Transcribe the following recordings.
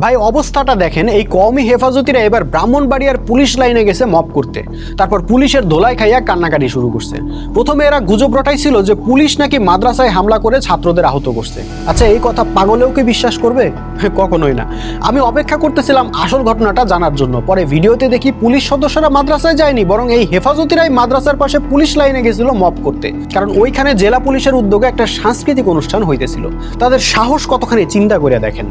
ভাই অবস্থাটা দেখেন, এই কওমি হেফাজতিরা এবার ব্রাহ্মণবাড়িয়ার পুলিশ লাইনে গেছে মব করতে। তারপর পুলিশের ধোলাই খাইয়া কান্নাকাটি শুরু করছে। প্রথমে এরা গুজব রটাইছিল যে পুলিশ নাকি মাদ্রাসায় হামলা করে ছাত্রদের আহত করছে। আচ্ছা, এই কথা পাগলেও কি বিশ্বাস করবে? কখনোই না। আমি অপেক্ষা করতেছিলাম আসল ঘটনাটা জানার জন্য। পরে ভিডিওতে দেখি পুলিশ সদস্যরা মাদ্রাসায় যায়নি, বরং এই হেফাজতিরাই মাদ্রাসার পাশে পুলিশ লাইনে গেছিল মব করতে। কারণ ওইখানে জেলা পুলিশের উদ্যোগে একটা সাংস্কৃতিক অনুষ্ঠান হইতেছিল। তাদের সাহস কতখানি চিন্তা করে দেখেন।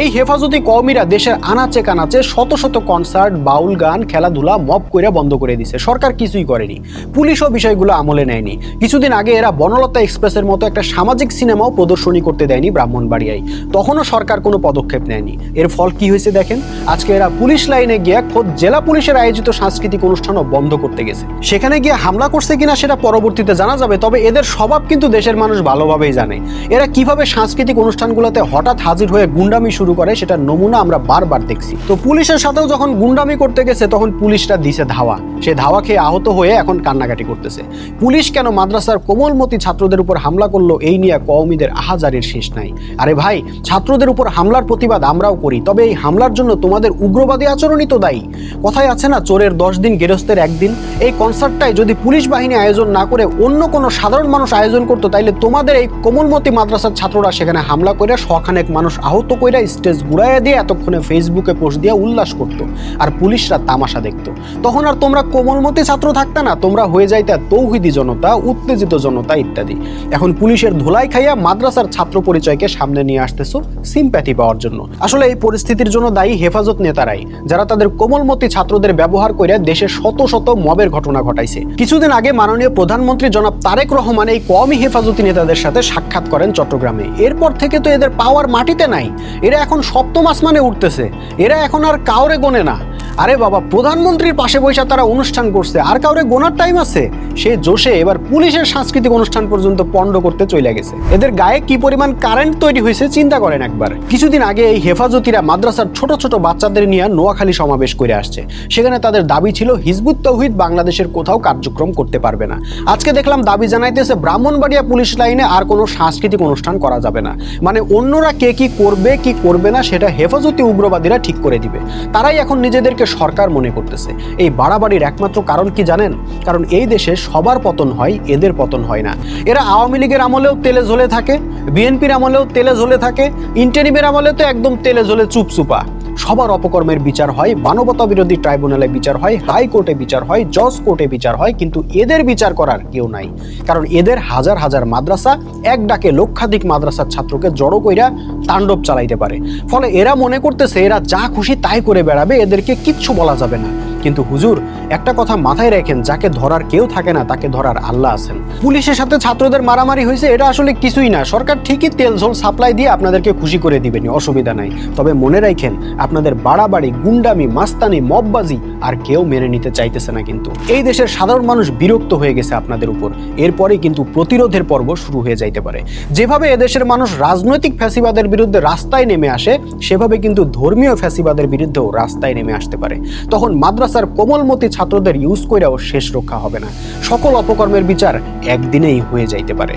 এই হেফাজতি কওমিরা দেশের আনাচে কানাচে শত শত কনসার্ট, বাউল গান, খেলাধুলা মব কইরা বন্ধ করে দিছে। সরকার কিছুই করেনি, পুলিশও বিষয়গুলো আমলে নেয়নি। কিছুদিন আগে এরা বনলতা এক্সপ্রেসের মতো একটা সামাজিক সিনেমাও প্রদর্শনী করতে দেয়নি ব্রাহ্মণবাড়িয়ায়, তখনও সরকার কোনো পদক্ষেপ নেয়নি। এর ফল কি হয়েছে দেখেন। আজকে এরা পুলিশ লাইনে গিয়ে খোদ জেলা পুলিশের আয়োজিত সাংস্কৃতিক অনুষ্ঠানও বন্ধ করতে গেছে। সেখানে গিয়ে হামলা করছে কিনা সেটা পরবর্তীতে জানা যাবে, তবে এদের স্বভাব কিন্তু দেশের মানুষ ভালোভাবেই জানে। এরা কিভাবে সাংস্কৃতিক অনুষ্ঠানগুলোতে হঠাৎ হাজির হয়ে গুন্ডামি শুরু করে সেটা নমুনা আমরা বারবার দেখছি। তো পুলিশের সাথেও যখন গুন্ডামি করতে গেছে তখন পুলিশরা দিছে ধাওয়া। সে ধাওয়া খেয়ে আহত হয়ে এখন কান্নাকাটি করতেছে। পুলিশ কেন মাদ্রাসার কোমলমতি ছাত্রদের উপর হামলা করলো, এই নিয়ে কওমিদের আহাজারির শেষ নাই। আরে ভাই, ছাত্রদের উপর হামলার প্রতিবাদ আমরাও করি, তবে এই হামলার জন্য তোমাদের উগ্রবাদী আচরণই তো দায়ী। কথায় আছে না, চোরের 10 দিন গেরস্তের 1 দিন। এই কনসার্টটাই যদি পুলিশ বাহিনী আয়োজন না করে অন্য কোনো সাধারণ মানুষ আয়োজন করতো, তাইলে তোমাদের এই কোমলমতি মাদ্রাসার ছাত্ররা সেখানে হামলা করে শখানেক মানুষ আহত কইরা স্টেজ ঘুরাইয়া দিয়ে এতক্ষণে ফেসবুকে পোস্ট দিয়ে উল্লাস করতো, আর পুলিশরা তামাশা দেখতো। তখন আর তোমরা কোমলমতি ছাত্র থাকতা না, তোমরা হয়ে যাইতা তৌহিদি জনতা, উত্তেজিত জনতা ইত্যাদি। এখন পুলিশের ধোলাই খাইয়া মাদ্রাসার ছাত্র পরিচয়কে সামনে নিয়ে আসতেছো সিম্প্যাথি পাওয়ার জন্য। আসলে এই পরিস্থিতির জন্য দায়ী হেফাজত নেতারাই, যারা তাদের কোমলমতি ছাত্রদের ব্যবহার করে দেশে শত শত মবের ঘটনা ঘটাইছে। কিছুদিন আগে মাননীয় প্রধানমন্ত্রী জনাব তারেক রহমান এই কওমি হেফাজতি নেতাদের সাথে সাক্ষাৎ করেন চট্টগ্রামে। এরপর থেকে তো এদের পাওয়ার মাটিতে নাই। এরা এখন সপ্তম আসমানে উঠতেছে। এরা এখন আর কাউরে গোনে না। আরে বাবা, প্রধানমন্ত্রীর পাশে বসে তারা অনুষ্ঠান করছে, আর কাউরে গোনার টাইম আছে? সেই জোশে এবার পুলিশের সাংস্কৃতিক অনুষ্ঠান পর্যন্ত পণ্ড করতে চলে গেছে। এদের গায়ে কি পরিমাণ কারেন্ট তৈরি হয়েছে চিন্তা করেন একবার। কিছুদিন আগে এই হেফাজতিরা মাদ্রাসার ছোট ছোট বাচ্চাদের নিয়ে নোয়াখালী সমাবেশ করে আসছে। সেখানে তাদের দাবি ছিল হিজবুত তৌহিদ বাংলাদেশের কোথাও কার্যক্রম করতে পারবে না। আজকে দেখলাম দাবি জানাইতেছে ব্রাহ্মণবাড়িয়া পুলিশ লাইনে আর কোনো সাংস্কৃতিক অনুষ্ঠান করা যাবে না। মানে অন্যরা কে কি করবে কি করবে না সেটা হেফাজতি উগ্রবাদীরা ঠিক করে দিবে। তারাই এখন নিজেদেরকে সরকার মনে করতেছে। এই বাড়াবাড়ির একমাত্র কারণ কি জানেন? কারণ এই দেশে সবার পতন হয়, এদের পতন হয় না। এরা আওয়ামী লীগের আমলেও তেলে ঝোলে থাকে, বিএনপির আমলেও তেলে ঝোলে থাকে, ইন্টারিমের আমলে তো একদম তেলে ঝোলে চুপচুপা। সবার অপকর্মের বিচার হয়, মানবতা বিরোধী ট্রাইব্যুনালে বিচার হয়, হাইকোর্টে বিচার হয়, জজ কোর্টে বিচার হয়, কিন্তু এদের বিচার করার কেউ নাই। কারণ এদের হাজার হাজার মাদ্রাসা এক ডাকে লক্ষাধিক মাদ্রাসার ছাত্রকে জড়ো কইরা তাণ্ডব চালাইতে পারে। ফলে এরা মনে করতেছে এরা যা খুশি তাই করে বেড়াবে, এদেরকে কিচ্ছু বলা যাবে না। কিন্তু হুজুর, একটা কথা মাথায় রাখেন, যাকে ধরার কেউ থাকে না তাকে ধরার আল্লাহ আছেন। পুলিশের সাথে ছাত্রদের মারামারি হয়েছে, এটা আসলে কিছুই না। সরকার ঠিকই তেল ঝোল সাপ্লাই দিয়ে আপনাদেরকে খুশি করে দিবেনি, অসুবিধা নাই। তবে মনে রাখেন, আপনাদের বাড়াবাড়ি, গুন্ডামি, মাস্তানি, মববাজি আর কেউ মেনে নিতে চাইতেছে না। কিন্তু এই দেশের সাধারণ মানুষ বিরক্ত হয়ে গেছে আপনাদের উপর। এরপরে কিন্তু প্রতিরোধের পর্ব শুরু হয়ে যাইতে পারে। যেভাবে এদেশের মানুষ রাজনৈতিক ফ্যাসিবাদের বিরুদ্ধে রাস্তায় নেমে আসে, সেভাবে কিন্তু ধর্মীয় ফ্যাসিবাদের বিরুদ্ধেও রাস্তায় নেমে আসতে পারে। তখন মাদ্রাসার কোমলমতি ছাত্রদের ইউজ কইরাও শেষ রক্ষা হবে না। সকল অপকর্মের বিচার একদিনেই হয়ে যাইতে পারে।